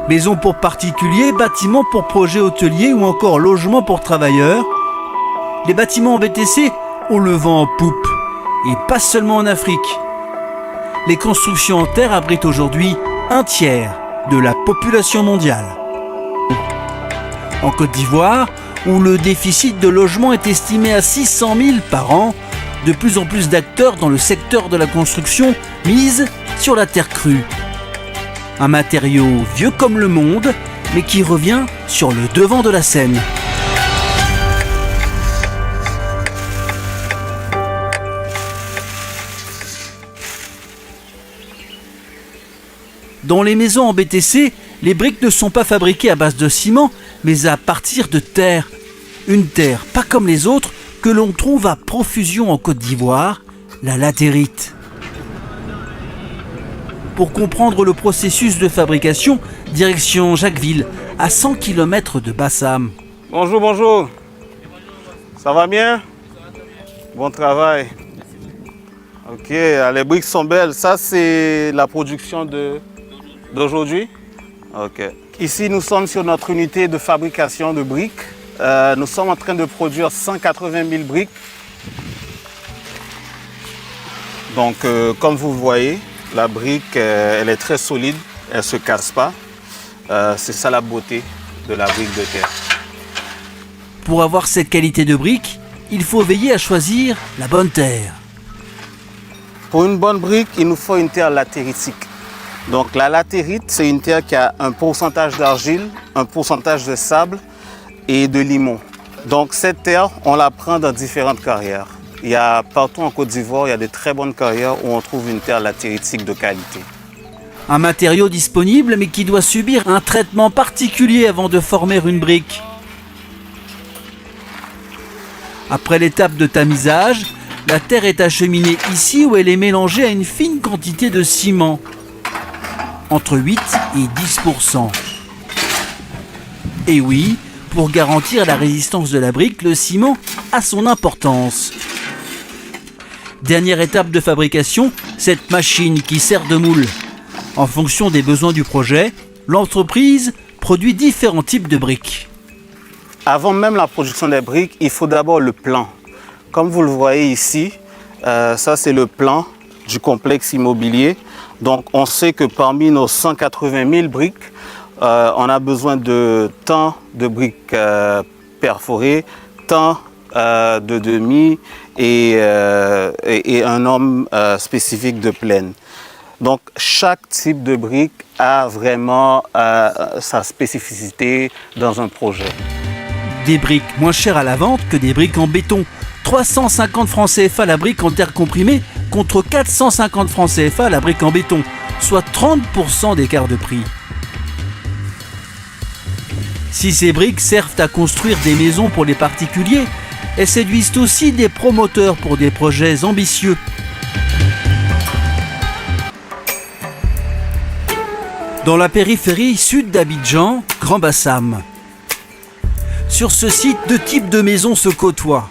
Maisons pour particuliers, bâtiments pour projets hôteliers ou encore logements pour travailleurs. Les bâtiments en BTC ont le vent en poupe, et pas seulement en Afrique. Les constructions en terre abritent aujourd'hui un tiers de la population mondiale. En Côte d'Ivoire, où le déficit de logement est estimé à 600 000 par an, de plus en plus d'acteurs dans le secteur de la construction misent sur la terre crue. Un matériau vieux comme le monde, mais qui revient sur le devant de la scène. Dans les maisons en BTC, les briques ne sont pas fabriquées à base de ciment, mais à partir de terre. Une terre pas comme les autres que l'on trouve à profusion en Côte d'Ivoire, la latérite. Pour comprendre le processus de fabrication, direction Jacquesville, à 100 km de Bassam. Bonjour, bonjour. Ça va bien? Bon travail. Ok, les briques sont belles. Ça, c'est la production d'aujourd'hui? Ok. Ici, nous sommes sur notre unité de fabrication de briques. Nous sommes en train de produire 180 000 briques. Donc, comme vous voyez, la brique, elle est très solide, elle ne se casse pas. C'est ça la beauté de la brique de terre. Pour avoir cette qualité de brique, il faut veiller à choisir la bonne terre. Pour une bonne brique, il nous faut une terre latéritique. Donc la latérite, c'est une terre qui a un pourcentage d'argile, un pourcentage de sable et de limon. Donc cette terre, on la prend dans différentes carrières. Il y a partout en Côte d'Ivoire, il y a de très bonnes carrières où on trouve une terre latéritique de qualité. Un matériau disponible mais qui doit subir un traitement particulier avant de former une brique. Après l'étape de tamisage, la terre est acheminée ici où elle est mélangée à une fine quantité de ciment, entre 8 et 10%. Et oui, pour garantir la résistance de la brique, le ciment a son importance. Dernière étape de fabrication, cette machine qui sert de moule. En fonction des besoins du projet, l'entreprise produit différents types de briques. Avant même la production des briques, il faut d'abord le plan. Comme vous le voyez ici, ça c'est le plan du complexe immobilier. Donc on sait que parmi nos 180 000 briques, on a besoin de tant de briques perforées, tant de demi et un nombre spécifique de plaine. Donc chaque type de brique a vraiment sa spécificité dans un projet. Des briques moins chères à la vente que des briques en béton. 350 francs CFA la brique en terre comprimée contre 450 francs CFA la brique en béton, soit 30% d'écart de prix. Si ces briques servent à construire des maisons pour les particuliers, elles séduisent aussi des promoteurs pour des projets ambitieux. Dans la périphérie sud d'Abidjan, Grand Bassam. Sur ce site, deux types de maisons se côtoient.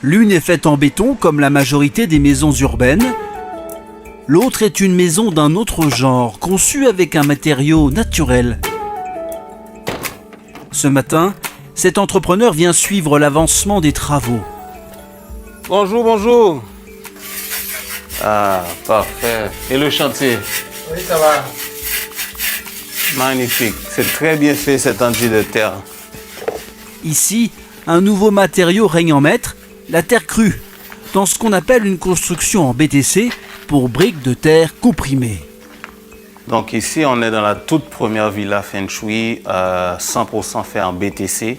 L'une est faite en béton, comme la majorité des maisons urbaines. L'autre est une maison d'un autre genre, conçue avec un matériau naturel. Ce matin, cet entrepreneur vient suivre l'avancement des travaux. Bonjour, bonjour. Ah, parfait. Et le chantier? Oui, ça va. Magnifique. C'est très bien fait, cet enduit de terre. Ici, un nouveau matériau règne en maître, la terre crue, dans ce qu'on appelle une construction en BTC pour briques de terre comprimées. Donc ici, on est dans la toute première villa Feng Shui, 100% fait en BTC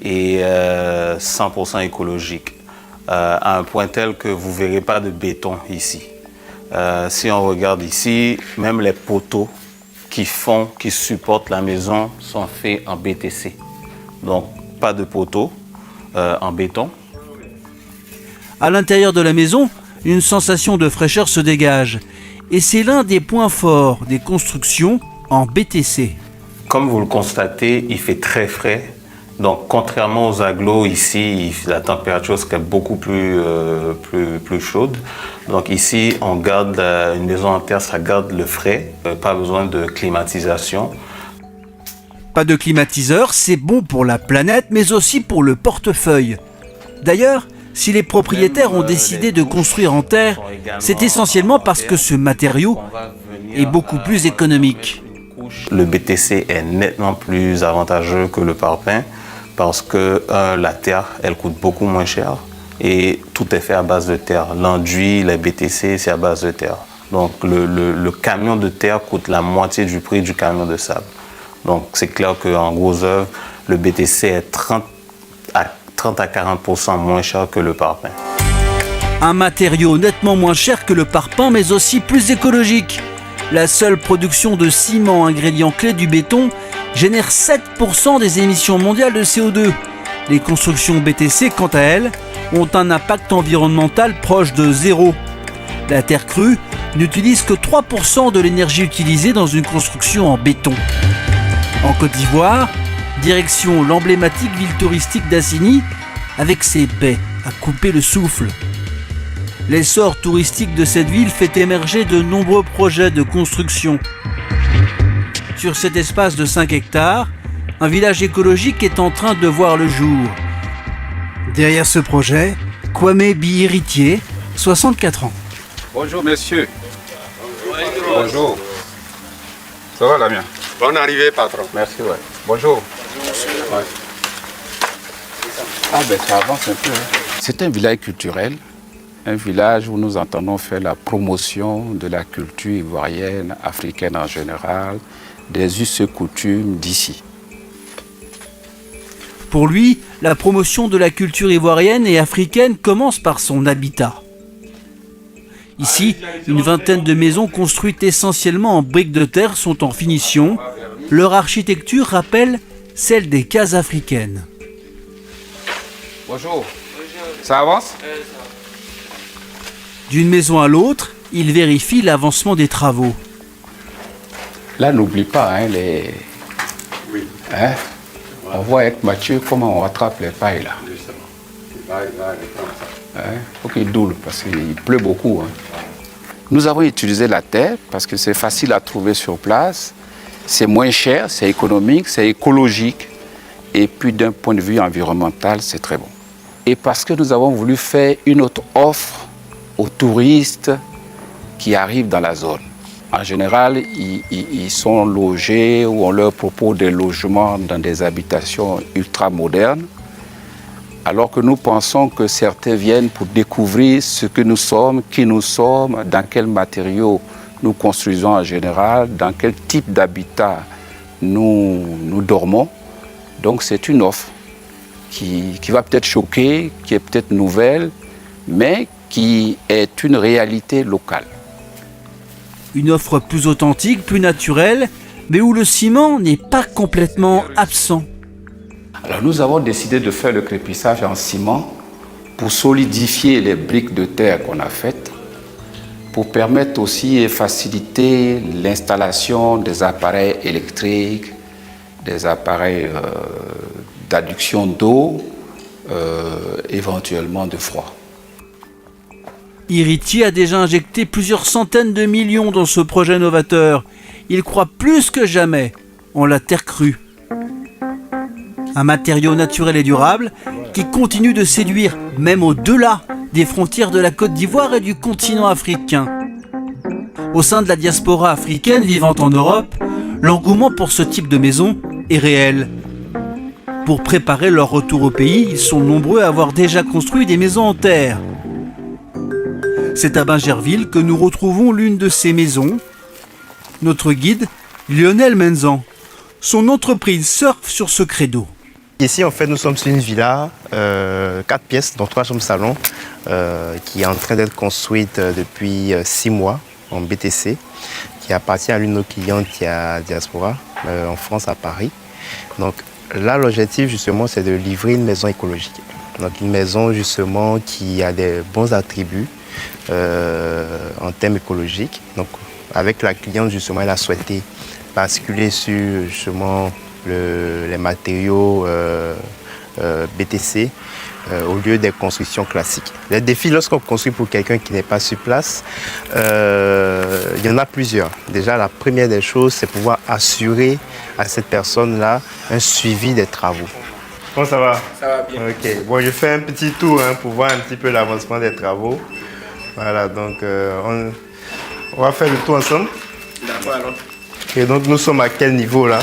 et 100% écologique, à un point tel que vous ne verrez pas de béton ici. Si on regarde ici, même les poteaux qui supportent la maison sont faits en BTC. Donc pas de poteaux en béton. À l'intérieur de la maison, une sensation de fraîcheur se dégage. Et c'est l'un des points forts des constructions en BTC. Comme vous le constatez, il fait très frais. Donc, contrairement aux agglos, ici, la température serait beaucoup plus chaude. Donc ici, on garde une maison en terre, ça garde le frais, pas besoin de climatisation. Pas de climatiseur, c'est bon pour la planète, mais aussi pour le portefeuille. D'ailleurs, si les propriétaires ont décidé de construire en terre, c'est essentiellement parce que ce matériau est beaucoup plus économique. Le BTC est nettement plus avantageux que le parpaing parce que la terre, elle coûte beaucoup moins cher et tout est fait à base de terre. L'enduit, les BTC, c'est à base de terre. Donc le camion de terre coûte la moitié du prix du camion de sable. Donc c'est clair qu'en gros œuvre, le BTC est 30 à 40% moins cher que le parpaing. Un matériau nettement moins cher que le parpaing, mais aussi plus écologique. La seule production de ciment, ingrédient clé du béton, génère 7% des émissions mondiales de CO2. Les constructions BTC, quant à elles, ont un impact environnemental proche de zéro. La terre crue n'utilise que 3% de l'énergie utilisée dans une construction en béton. En Côte d'Ivoire, direction l'emblématique ville touristique d'Assigny, avec ses baies à couper le souffle. L'essor touristique de cette ville fait émerger de nombreux projets de construction. Sur cet espace de 5 hectares, un village écologique est en train de voir le jour. Derrière ce projet, Kwame Bi-Héritier, 64 ans. Bonjour messieurs. Bonjour. Ça va Damien? Bonne arrivée, patron. Merci, ouais. Bonjour. Ouais. Ah ben ça avance un peu. C'est un village culturel, un village où nous entendons faire la promotion de la culture ivoirienne, africaine en général, des us et coutumes d'ici. Pour lui, la promotion de la culture ivoirienne et africaine commence par son habitat. Ici, une vingtaine de maisons construites essentiellement en briques de terre sont en finition. Leur architecture rappelle celle des cases africaines. Bonjour. Ça avance? D'une maison à l'autre, il vérifie l'avancement des travaux. Là, n'oublie pas, les... Oui. Hein? On voit avec Mathieu comment on rattrape les pailles là. Faut qu'il doule parce qu'il pleut beaucoup. Nous avons utilisé la terre parce que c'est facile à trouver sur place, c'est moins cher, c'est économique, c'est écologique et puis d'un point de vue environnemental, c'est très bon. Et parce que nous avons voulu faire une autre offre aux touristes qui arrivent dans la zone. En général, ils sont logés ou on leur propose des logements dans des habitations ultra modernes, alors que nous pensons que certains viennent pour découvrir ce que nous sommes, qui nous sommes, dans quels matériaux nous construisons en général, dans quel type d'habitat nous dormons. Donc c'est une offre qui va peut-être choquer, qui est peut-être nouvelle, mais qui est une réalité locale. Une offre plus authentique, plus naturelle, mais où le ciment n'est pas complètement absent. Alors nous avons décidé de faire le crépissage en ciment pour solidifier les briques de terre qu'on a faites, pour permettre aussi et faciliter l'installation des appareils électriques, des appareils d'adduction d'eau, éventuellement de froid. Héritier a déjà injecté plusieurs centaines de millions dans ce projet novateur. Il croit plus que jamais en la terre crue. Un matériau naturel et durable qui continue de séduire même au-delà des frontières de la Côte d'Ivoire et du continent africain. Au sein de la diaspora africaine vivant en Europe, l'engouement pour ce type de maison est réel. Pour préparer leur retour au pays, ils sont nombreux à avoir déjà construit des maisons en terre. C'est à Bingerville que nous retrouvons l'une de ces maisons. Notre guide, Lionel Menzan. Son entreprise surfe sur ce credo. Ici, en fait, nous sommes sur une villa, 4 pièces, dont 3 chambres salon, qui est en train d'être construite depuis 6 mois en BTC, qui appartient à l'une de nos clientes qui est à Diaspora, en France, à Paris. Donc là, l'objectif, justement, c'est de livrer une maison écologique. Donc une maison, justement, qui a des bons attributs en termes écologiques. Donc avec la cliente, justement, elle a souhaité basculer sur, justement, les matériaux BTC au lieu des constructions classiques. Les défis lorsqu'on construit pour quelqu'un qui n'est pas sur place, il y en a plusieurs. Déjà, la première des choses, c'est pouvoir assurer à cette personne-là un suivi des travaux. Comment ça va? Ça va bien. Ok, bon, je fais un petit tour pour voir un petit peu l'avancement des travaux. Voilà, donc on va faire le tour ensemble. D'accord alors. Et donc nous sommes à quel niveau là?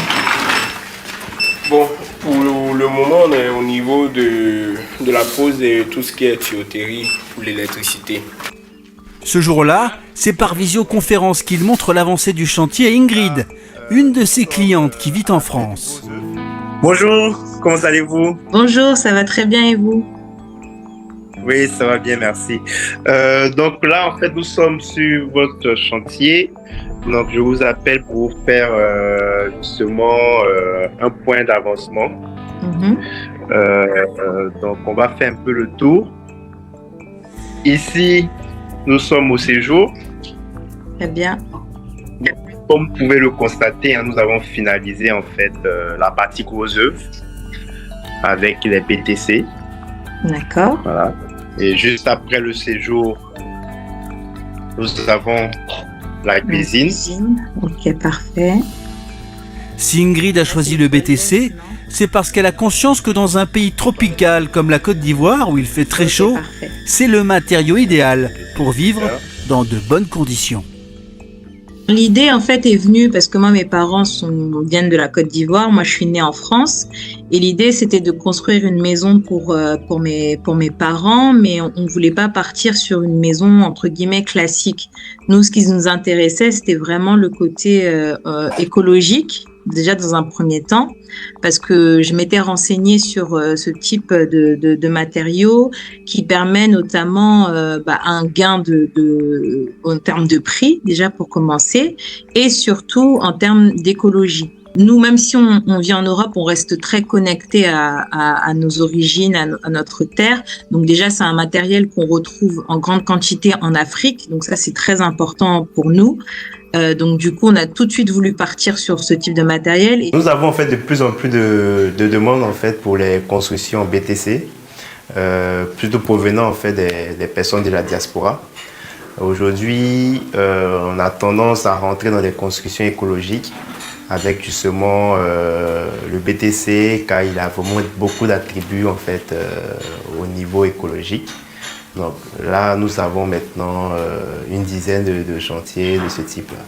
Bon, pour le moment, on est au niveau de la pose de tout ce qui est tuyauterie pour l'électricité. Ce jour-là, c'est par visioconférence qu'il montre l'avancée du chantier à Ingrid, une de ses clientes qui vit en France. Bonjour, comment allez-vous? Bonjour, ça va très bien et vous? Oui, ça va bien, merci. Donc là, en fait, nous sommes sur votre chantier. Donc, je vous appelle pour vous faire justement un point d'avancement. Donc, on va faire un peu le tour. Ici, nous sommes au séjour. Très bien. Comme vous pouvez le constater, nous avons finalisé en fait la partie gros œuvres avec les BTC. D'accord. Voilà. Et juste après le séjour, nous avons la cuisine. Ok, parfait. Si Ingrid a choisi le BTC, c'est parce qu'elle a conscience que dans un pays tropical comme la Côte d'Ivoire, où il fait très chaud, Parfait. c'est le matériau idéal pour vivre dans de bonnes conditions. L'idée, en fait, est venue parce que moi, mes parents viennent de la Côte d'Ivoire. Moi, je suis née en France. Et l'idée, c'était de construire une maison pour mes parents, mais on ne voulait pas partir sur une maison, entre guillemets, classique. Nous, ce qui nous intéressait, c'était vraiment le côté écologique, déjà dans un premier temps, parce que je m'étais renseignée sur ce type de matériaux qui permet notamment un gain en termes de prix, déjà pour commencer, et surtout en termes d'écologie. Nous, même si on vit en Europe, on reste très connecté à nos origines, à notre terre. Donc déjà, c'est un matériel qu'on retrouve en grande quantité en Afrique. Donc ça, c'est très important pour nous. Donc du coup, on a tout de suite voulu partir sur ce type de matériel. Nous avons en fait de plus en plus de demandes en fait pour les constructions BTC, plutôt provenant en fait des personnes de la diaspora. Aujourd'hui, on a tendance à rentrer dans des constructions écologiques avec justement le BTC, car il a vraiment beaucoup d'attributs en fait au niveau écologique. Donc là, nous avons maintenant une dizaine de chantiers de ce type-là.